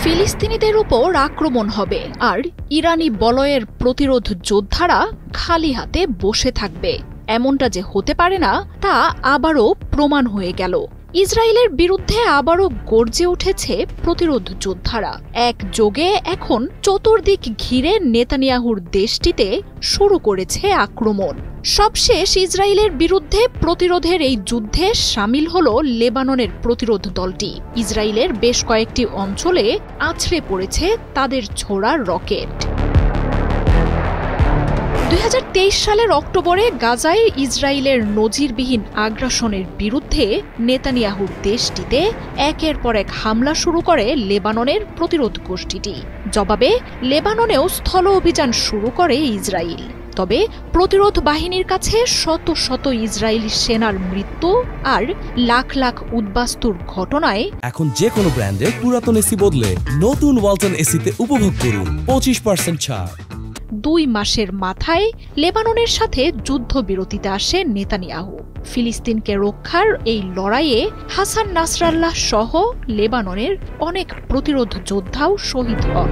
ফিলিস্তিনিদের উপর আক্রমণ হবে আর ইরানি বলয়ের প্রতিরোধ যোদ্ধারা খালি হাতে বসে থাকবে, এমনটা যে হতে পারে না তা আবারও প্রমাণ হয়ে গেল। ইসরায়েলের বিরুদ্ধে আবারও গর্জে উঠেছে প্রতিরোধ যোদ্ধারা। একযোগে এখন চতুর্দিক ঘিরে নেতানিয়াহুর দেশটিতে শুরু করেছে আক্রমণ। সবশেষ ইসরায়েলের বিরুদ্ধে প্রতিরোধের এই যুদ্ধে সামিল হল লেবাননের প্রতিরোধ দলটি। ইসরায়েলের বেশ কয়েকটি অঞ্চলে আছড়ে পড়েছে তাদের ছোড়া রকেট। ২০২৩ সালের অক্টোবরে গাজায় ইসরায়েলের নজিরবিহীন আগ্রাসনের বিরুদ্ধে নেতানিয়াহুর দেশটিতে একের পর এক হামলা শুরু করে লেবাননের প্রতিরোধ গোষ্ঠীটি। জবাবে লেবাননেও স্থল অভিযান শুরু করে ইসরায়েল। তবে প্রতিরোধ বাহিনীর কাছে শত শত ইসরায়েলি সেনার মৃত্যু আর লাখ লাখ উদ্বাস্তুর ঘটনায় এখন যে কোনো ব্র্যান্ডের পুরাতন এসি বদলে নতুন ওয়ালটন এসিতে উপভোগ করুন 25% ছাড়। ২ মাসের মাথায় লেবাননের সাথে যুদ্ধবিরতিতে আসে নেতানিয়াহু। ফিলিস্তিনকে রক্ষার এই লড়াইয়ে হাসান নাসরাল্লাহ সহ লেবাননের অনেক প্রতিরোধ যোদ্ধাও শহীদ হন।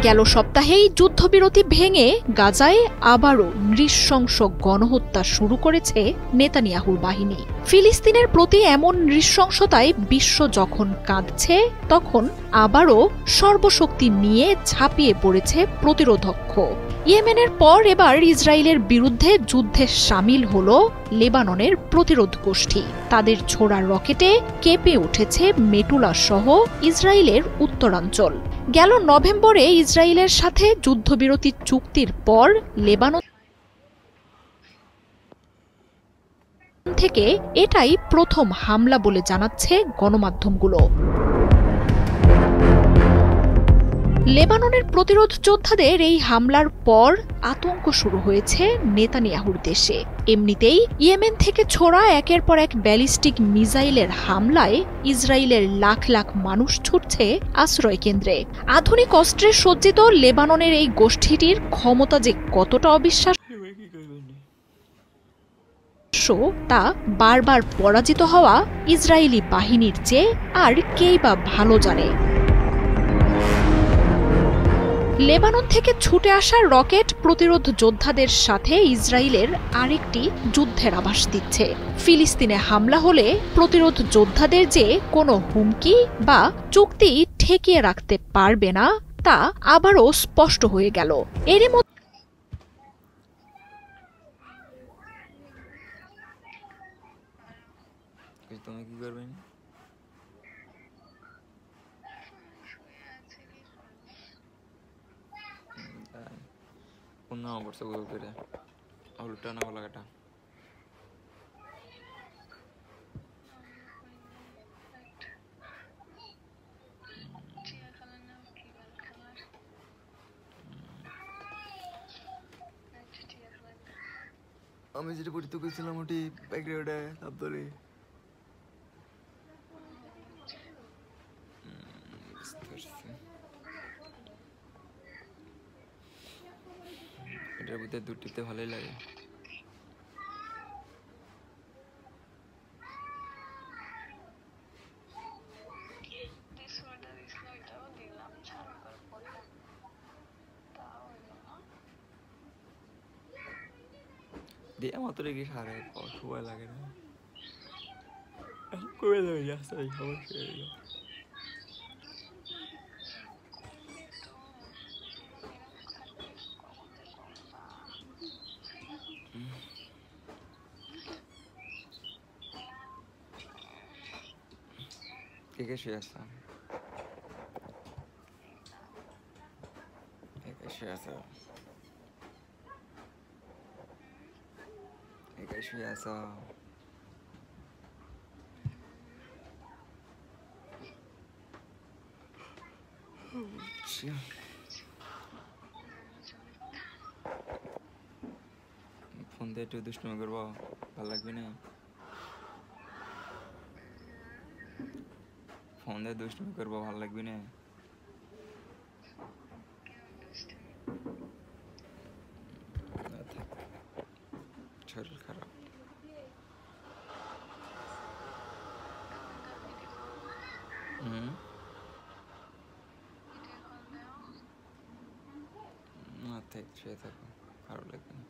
গেল সপ্তাহেই যুদ্ধবিরতি ভেঙে গাজায় আবারও নৃশংস গণহত্যা শুরু করেছে নেতানিয়াহুর বাহিনী। ফিলিস্তিনের প্রতি এমন নৃশংসতায় বিশ্ব যখন কাঁদছে, তখন আবারও সর্বশক্তি নিয়ে ঝাঁপিয়ে পড়েছে প্রতিরোধক্ষ। ইয়েমেনের পর এবার ইসরায়েলের বিরুদ্ধে যুদ্ধে সামিল হল লেবাননের প্রতিরোধ গোষ্ঠী। তাদের ছোড়া রকেটে কেঁপে উঠেছে মেটুলা সহ ইসরায়েলের উত্তরাঞ্চল। গেল নভেম্বরে ইসরায়েলের সাথে যুদ্ধবিরতি চুক্তির পর লেবানন থেকে এটাই প্রথম হামলা বলে জানাচ্ছে গণমাধ্যমগুলো। লেবাননের প্রতিরোধ যোদ্ধাদের এই হামলার পর আতঙ্ক শুরু হয়েছে নেতানিয়াহুর দেশে। এমনিতেই ইয়েমেন থেকে ছোড়া একের পর এক ব্যালিস্টিক মিসাইলের হামলায় ইসরায়েলের লাখ লাখ মানুষ ছুটছে আশ্রয় কেন্দ্রে। আধুনিক অস্ত্রে সজ্জিত লেবাননের এই গোষ্ঠীটির ক্ষমতা যে কতটা অবিশ্বাস্য তা বারবার পরাজিত হওয়া ইসরায়েলি বাহিনীর চেয়ে আর কেই বা ভালো জানে। লেবানন থেকে ছুটে আসা রকেট প্রতিরোধ যোদ্ধাদের সাথে ইসরায়েলের আরেকটি যুদ্ধের আভাস দিচ্ছে। ফিলিস্তিনে হামলা হলে প্রতিরোধ যোদ্ধাদের যে কোনো হুমকি বা চুক্তি ঠেকিয়ে রাখতে পারবে না তা আবারও স্পষ্ট হয়ে গেল। এরই মধ্যে আমি যেটা পড়তে গেছিলাম ওটি বাইক রাইডে আব্দুল এটার ভিতরে দুটিতে ভালোই লাগে। দিয়ে মাত্র কি সারে সবাই লাগে না করে দেবে যাচ্ছে সমস্যা। কে শুয়ে আসা শুয়ে আসা শুয়ে আসা ফোন দিয়ে একটু দুষ্টুমি করবো, ভালো লাগবে না? ফোন দিয়ে দুষ্টুমি করবো, ভালো লাগবে না? শরীর খারাপ। হুম না থাক, শুয়ে থাকো, খারাপ লাগবে না।